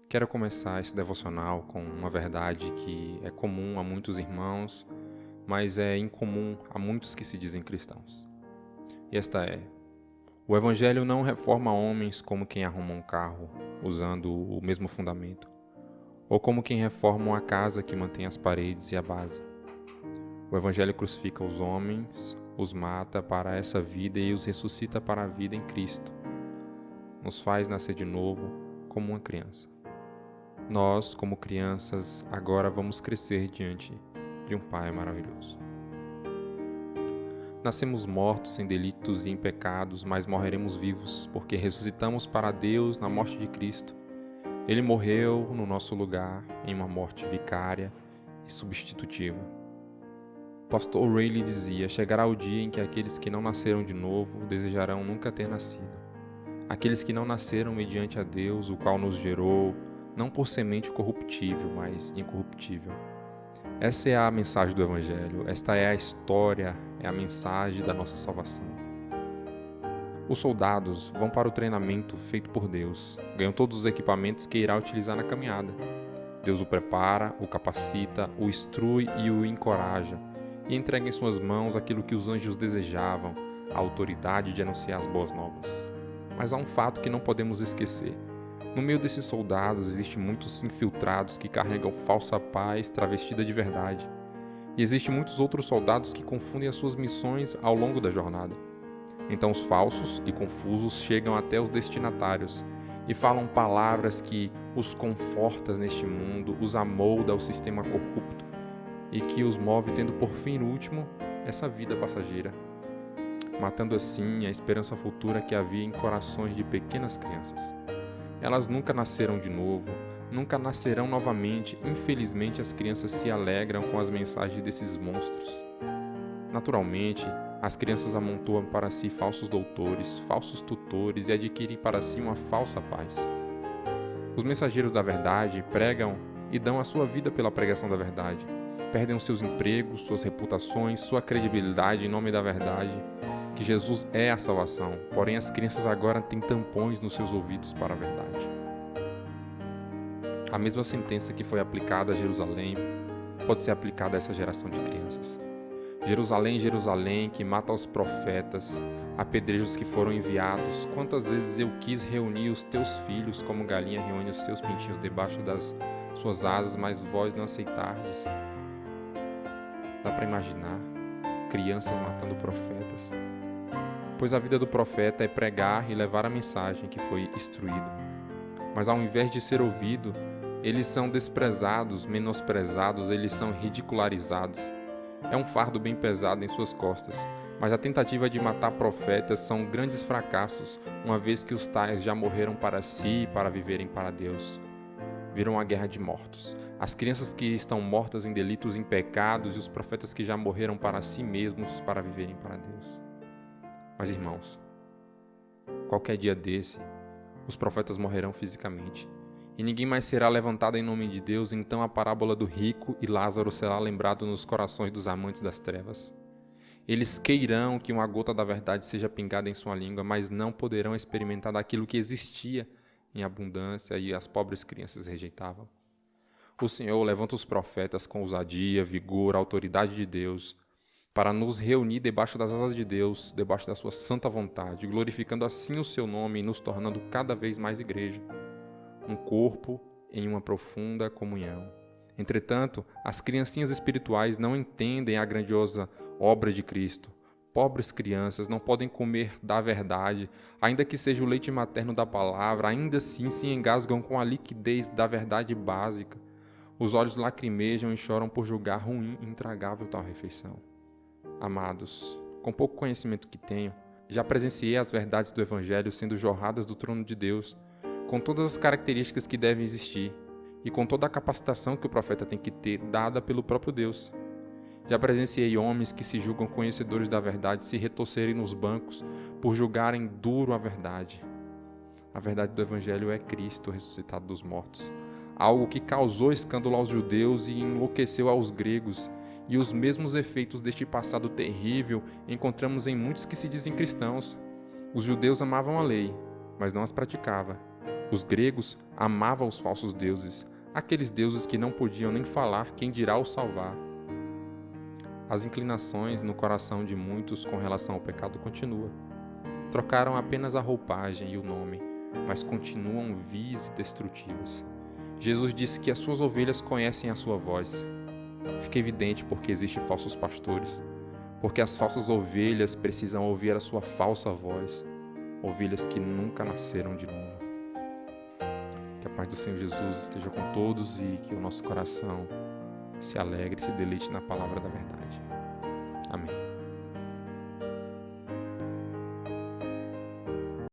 Quero começar esse devocional com uma verdade que é comum a muitos irmãos, mas é incomum a muitos que se dizem cristãos. E esta é: o Evangelho não reforma homens como quem arruma um carro usando o mesmo fundamento, ou como quem reforma uma casa que mantém as paredes e a base. O Evangelho crucifica os homens, os mata para essa vida e os ressuscita para a vida em Cristo. Nos faz nascer de novo como uma criança. Nós, como crianças, agora vamos crescer diante de um Pai maravilhoso. Nascemos mortos em delitos e em pecados, mas morreremos vivos, porque ressuscitamos para Deus na morte de Cristo. Ele morreu no nosso lugar, em uma morte vicária e substitutiva. Pastor Rayleigh dizia: chegará o dia em que aqueles que não nasceram de novo desejarão nunca ter nascido. Aqueles que não nasceram mediante a Deus, o qual nos gerou, não por semente corruptível, mas incorruptível. Essa é a mensagem do Evangelho, esta é a história, é a mensagem da nossa salvação. Os soldados vão para o treinamento feito por Deus, ganham todos os equipamentos que irá utilizar na caminhada. Deus o prepara, o capacita, o instrui e o encoraja, e entrega em suas mãos aquilo que os anjos desejavam, a autoridade de anunciar as boas novas. Mas há um fato que não podemos esquecer. No meio desses soldados existem muitos infiltrados que carregam falsa paz travestida de verdade. E existem muitos outros soldados que confundem as suas missões ao longo da jornada. Então os falsos e confusos chegam até os destinatários e falam palavras que os confortam neste mundo, os amolda ao sistema corrupto e que os move tendo por fim último essa vida passageira, matando assim a esperança futura que havia em corações de pequenas crianças. Elas nunca nasceram de novo, nunca nascerão novamente. Infelizmente, as crianças se alegram com as mensagens desses monstros. Naturalmente, as crianças amontoam para si falsos doutores, falsos tutores e adquirem para si uma falsa paz. Os mensageiros da verdade pregam e dão a sua vida pela pregação da verdade. Perdem os seus empregos, suas reputações, sua credibilidade em nome da verdade, que Jesus é a salvação, porém as crianças agora têm tampões nos seus ouvidos para a verdade. A mesma sentença que foi aplicada a Jerusalém pode ser aplicada a essa geração de crianças. Jerusalém, Jerusalém, que mata os profetas, apedrejos que foram enviados, quantas vezes eu quis reunir os teus filhos como galinha reúne os seus pintinhos debaixo das suas asas, mas vós não aceitardes. Dá para imaginar crianças matando profetas? Pois a vida do profeta é pregar e levar a mensagem que foi instruído. Mas ao invés de ser ouvido, eles são desprezados, menosprezados, eles são ridicularizados. É um fardo bem pesado em suas costas, mas a tentativa de matar profetas são grandes fracassos, uma vez que os tais já morreram para si e para viverem para Deus. Viram uma guerra de mortos. As crianças que estão mortas em delitos e em pecados e os profetas que já morreram para si mesmos para viverem para Deus. Mas, irmãos, qualquer dia desse, os profetas morrerão fisicamente, e ninguém mais será levantado em nome de Deus, então a parábola do rico e Lázaro será lembrado nos corações dos amantes das trevas. Eles queirão que uma gota da verdade seja pingada em sua língua, mas não poderão experimentar daquilo que existia em abundância e as pobres crianças rejeitavam. O Senhor levanta os profetas com ousadia, vigor, autoridade de Deus, para nos reunir debaixo das asas de Deus, debaixo da sua santa vontade, glorificando assim o seu nome e nos tornando cada vez mais igreja, um corpo em uma profunda comunhão. Entretanto, as criancinhas espirituais não entendem a grandiosa obra de Cristo. Pobres crianças não podem comer da verdade, ainda que seja o leite materno da palavra, ainda assim se engasgam com a liquidez da verdade básica. Os olhos lacrimejam e choram por julgar ruim e intragável tal refeição. Amados, com pouco conhecimento que tenho, já presenciei as verdades do Evangelho sendo jorradas do trono de Deus, com todas as características que devem existir e com toda a capacitação que o profeta tem que ter, dada pelo próprio Deus. Já presenciei homens que se julgam conhecedores da verdade se retorcerem nos bancos por julgarem duro a verdade. A verdade do Evangelho é Cristo ressuscitado dos mortos, algo que causou escândalo aos judeus e enlouqueceu aos gregos. E os mesmos efeitos deste passado terrível encontramos em muitos que se dizem cristãos. Os judeus amavam a lei, mas não as praticavam. Os gregos amavam os falsos deuses, aqueles deuses que não podiam nem falar, quem dirá os salvar. As inclinações no coração de muitos com relação ao pecado continuam. Trocaram apenas a roupagem e o nome, mas continuam vis e destrutivas. Jesus disse que as suas ovelhas conhecem a sua voz. Fica evidente porque existem falsos pastores, porque as falsas ovelhas precisam ouvir a sua falsa voz, ovelhas que nunca nasceram de novo. Que a paz do Senhor Jesus esteja com todos e que o nosso coração se alegre e se deleite na palavra da verdade. Amém.